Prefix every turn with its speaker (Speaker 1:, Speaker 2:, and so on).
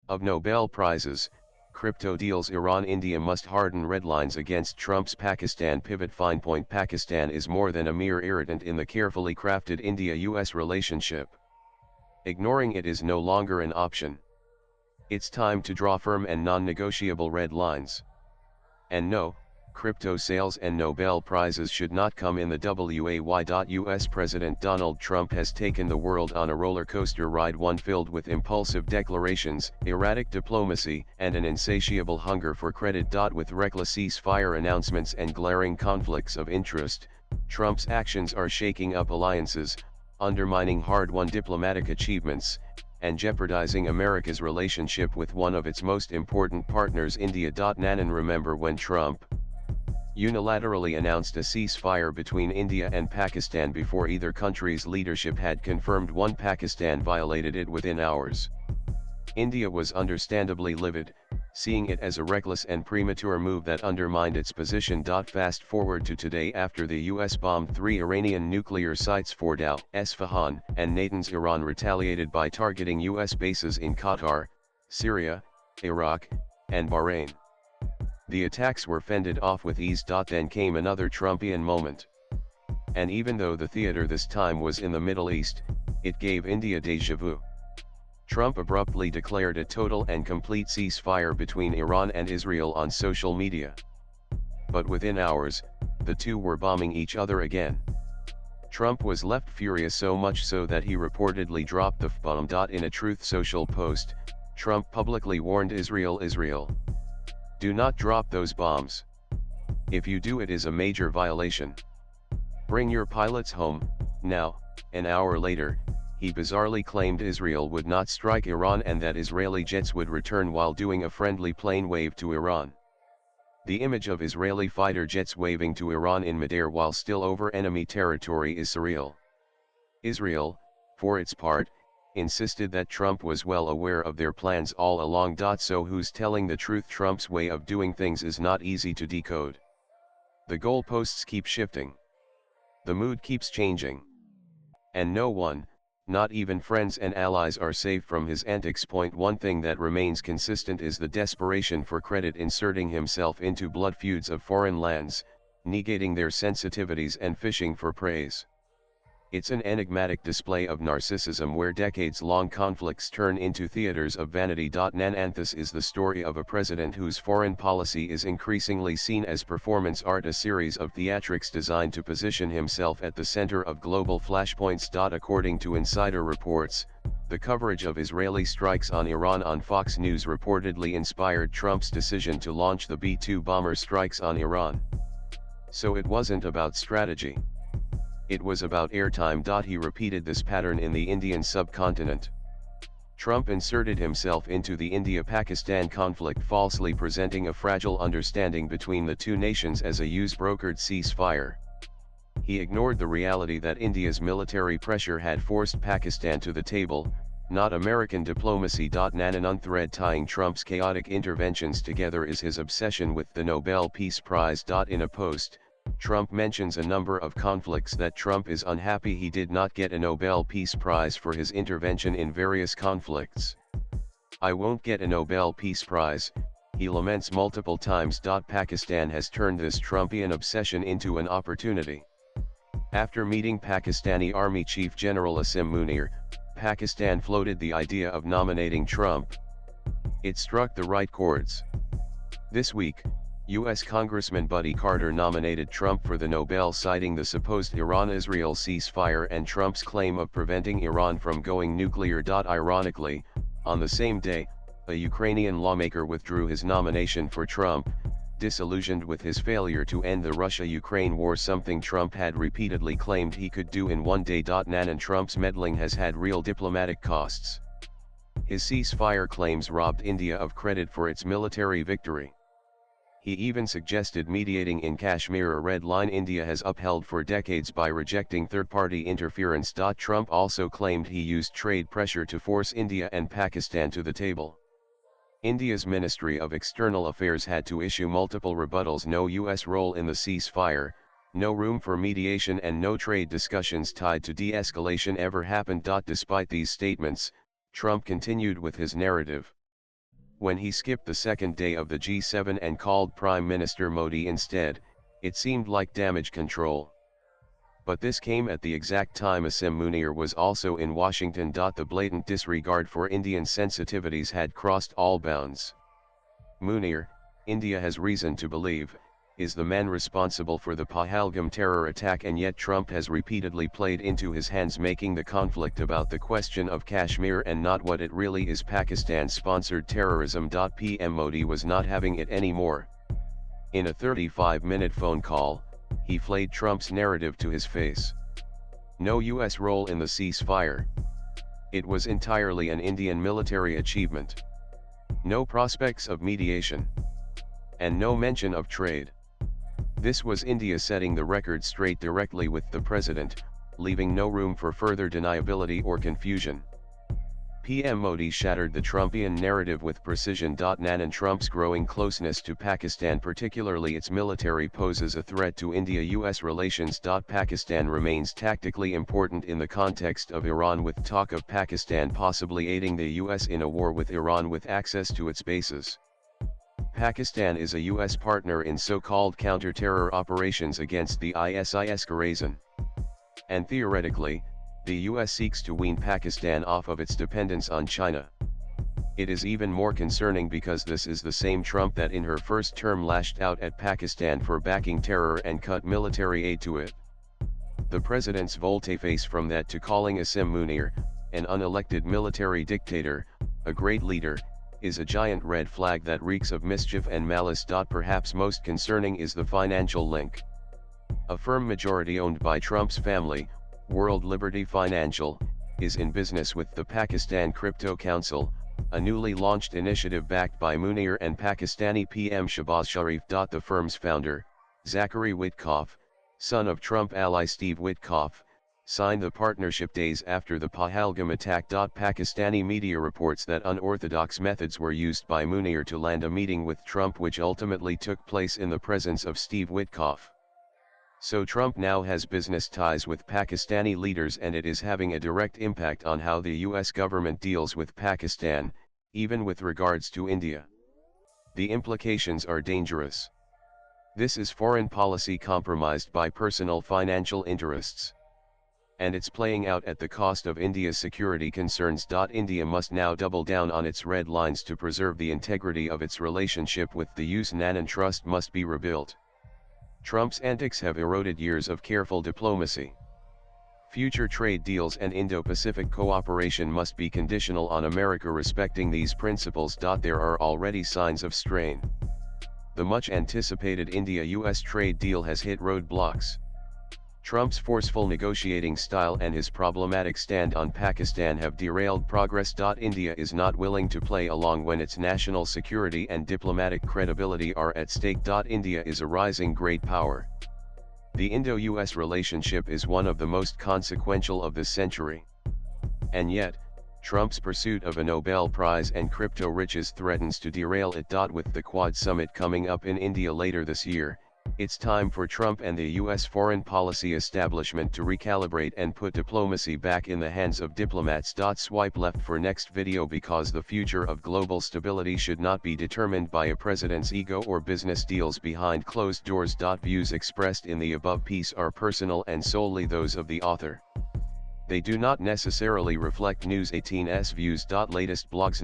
Speaker 1: Of Nobel Prizes, crypto deals Iran-India must harden Redlines against Trump's Pakistan pivot. Finepoi Pakistan is more than a mere irritant in the carefully crafted India-US relationship. Ignoring it is no longer an option. It's time to draw firm and non-negotiable red lines. And no, crypto sales and Nobel Prizes should not come in the way. US President Donald Trump has taken the world on a roller coaster ride, one filled with impulsive declarations, erratic diplomacy, and an insatiable hunger for credit. With reckless ceasefire announcements and glaring conflicts of interest, Trump's actions are shaking up alliances, undermining hard-won diplomatic achievements, and jeopardizing America's relationship with one of its most important partners, India. Nanan remember when Trump unilaterally announced a ceasefire between India and Pakistan before either country's leadership had confirmed one. Pakistan violated it within hours. India was understandably livid, seeing it as a reckless and premature move that undermined its position. Fast forward to today, after the US bombed 3 Iranian nuclear sites, Fordow, Esfahan, and Natanz. Iran retaliated by targeting US bases in Qatar, Syria, Iraq, and Bahrain. The attacks were fended off with ease. Then came another Trumpian moment. And even though the theater this time was in the Middle East, it gave India déjà vu. Trump abruptly declared a total and complete ceasefire between Iran and Israel on social media. But within hours, the two were bombing each other again. Trump was left furious, so much so that he reportedly dropped the F-bomb. In a Truth Social post, Trump publicly warned Israel, "Do not drop those bombs. If you do, it is a major violation. Bring your pilots home, now." An hour later, he bizarrely claimed Israel would not strike Iran and that Israeli jets would return while doing a friendly plane wave to Iran. The image of Israeli fighter jets waving to Iran in midair while still over enemy territory is surreal. Israel, for its part, insisted that Trump was well aware of their plans all along. So who's telling the truth? Trump's way of doing things is not easy to decode. The goalposts keep shifting. The mood keeps changing. And no one, not even friends and allies, are safe from his antics. One thing that remains consistent is the desperation for credit, inserting himself into blood feuds of foreign lands, negating their sensitivities and fishing for praise. It's an enigmatic display of narcissism where decades-long conflicts turn into theaters of vanity. This is the story of a president whose foreign policy is increasingly seen as performance art, a series of theatrics designed to position himself at the center of global flashpoints. According to insider reports, the coverage of Israeli strikes on Iran on Fox News reportedly inspired Trump's decision to launch the B-2 bomber strikes on Iran. So it wasn't about strategy. It was about airtime. He repeated this pattern in the Indian subcontinent. Trump inserted himself into the India-Pakistan conflict, falsely presenting a fragile understanding between the two nations as a US-brokered ceasefire. He ignored the reality that India's military pressure had forced Pakistan to the table, not American diplomacy. Nanan thread tying Trump's chaotic interventions together is his obsession with the Nobel Peace Prize. In a post, Trump mentions a number of conflicts that Trump is unhappy he did not get a Nobel Peace Prize for his intervention in various conflicts. "I won't get a Nobel Peace Prize," he laments multiple times. Pakistan has turned this Trumpian obsession into an opportunity. After meeting Pakistani Army Chief General Asim Munir, Pakistan floated the idea of nominating Trump. It struck the right chords. This week, U.S. Congressman Buddy Carter nominated Trump for the Nobel, citing the supposed Iran-Israel ceasefire and Trump's claim of preventing Iran from going nuclear. Ironically, on the same day, a Ukrainian lawmaker withdrew his nomination for Trump, disillusioned with his failure to end the Russia-Ukraine war, something Trump had repeatedly claimed he could do in one day. Nanan Trump's meddling has had real diplomatic costs. His ceasefire claims robbed India of credit for its military victory. He even suggested mediating in Kashmir, a red line India has upheld for decades by rejecting third-party interference. Trump also claimed he used trade pressure to force India and Pakistan to the table. India's Ministry of External Affairs had to issue multiple rebuttals: no US role in the ceasefire, no room for mediation, and no trade discussions tied to de-escalation ever happened. Despite these statements, Trump continued with his narrative. When he skipped the second day of the G7 and called Prime Minister Modi instead, it seemed like damage control. But this came at the exact time Asim Munir was also in Washington. The blatant disregard for Indian sensitivities had crossed all bounds. Munir, India has reason to believe, is the man responsible for the Pahalgam terror attack, and yet Trump has repeatedly played into his hands, making the conflict about the question of Kashmir and not what it really is Pakistan-sponsored terrorism. PM Modi was not having it anymore. In a 35-minute phone call, he flayed Trump's narrative to his face. No US role in the ceasefire. It was entirely an Indian military achievement. No prospects of mediation. And no mention of trade. This was India setting the record straight directly with the president, leaving no room for further deniability or confusion. PM Modi shattered the Trumpian narrative with precision. Nan Trump's growing closeness to Pakistan, particularly its military, poses a threat to India-US relations. Pakistan remains tactically important in the context of Iran, with talk of Pakistan possibly aiding the US in a war with Iran with access to its bases. Pakistan is a US partner in so-called counter-terror operations against the ISIS-Khorasan. And theoretically, the US seeks to wean Pakistan off of its dependence on China. It is even more concerning because this is the same Trump that in her first term lashed out at Pakistan for backing terror and cut military aid to it. The president's volte-face from that to calling Asim Munir, an unelected military dictator, a great leader, is a giant red flag that reeks of mischief and malice. Perhaps most concerning is the financial link. A firm majority owned by Trump's family, World Liberty Financial, is in business with the Pakistan Crypto Council, a newly launched initiative backed by Munir and Pakistani PM Shahbaz Sharif. The firm's founder, Zachary Witkoff, son of Trump ally Steve Witkoff, signed the partnership days after the Pahalgam attack. Pakistani media reports that unorthodox methods were used by Munir to land a meeting with Trump, which ultimately took place in the presence of Steve Witkoff. So Trump now has business ties with Pakistani leaders, and it is having a direct impact on how the US government deals with Pakistan, even with regards to India. The implications are dangerous. This is foreign policy compromised by personal financial interests. And it's playing out at the cost of India's security concerns. India must now double down on its red lines to preserve the integrity of its relationship with the US. Nan trust must be rebuilt. Trump's antics have eroded years of careful diplomacy. Future trade deals and Indo-Pacific cooperation must be conditional on America respecting these principles. There are already signs of strain. The much-anticipated India-US trade deal has hit roadblocks. Trump's forceful negotiating style and his problematic stand on Pakistan have derailed progress. India is not willing to play along when its national security and diplomatic credibility are at stake. India is a rising great power. The Indo-US relationship is one of the most consequential of this century. And yet, Trump's pursuit of a Nobel Prize and crypto riches threatens to derail it. With the Quad summit coming up in India later this year, it's time for Trump and the US foreign policy establishment to recalibrate and put diplomacy back in the hands of diplomats. Swipe left for next video, because the future of global stability should not be determined by a president's ego or business deals behind closed doors. Views expressed in the above piece are personal and solely those of the author. They do not necessarily reflect News 18's views. Latest blogs.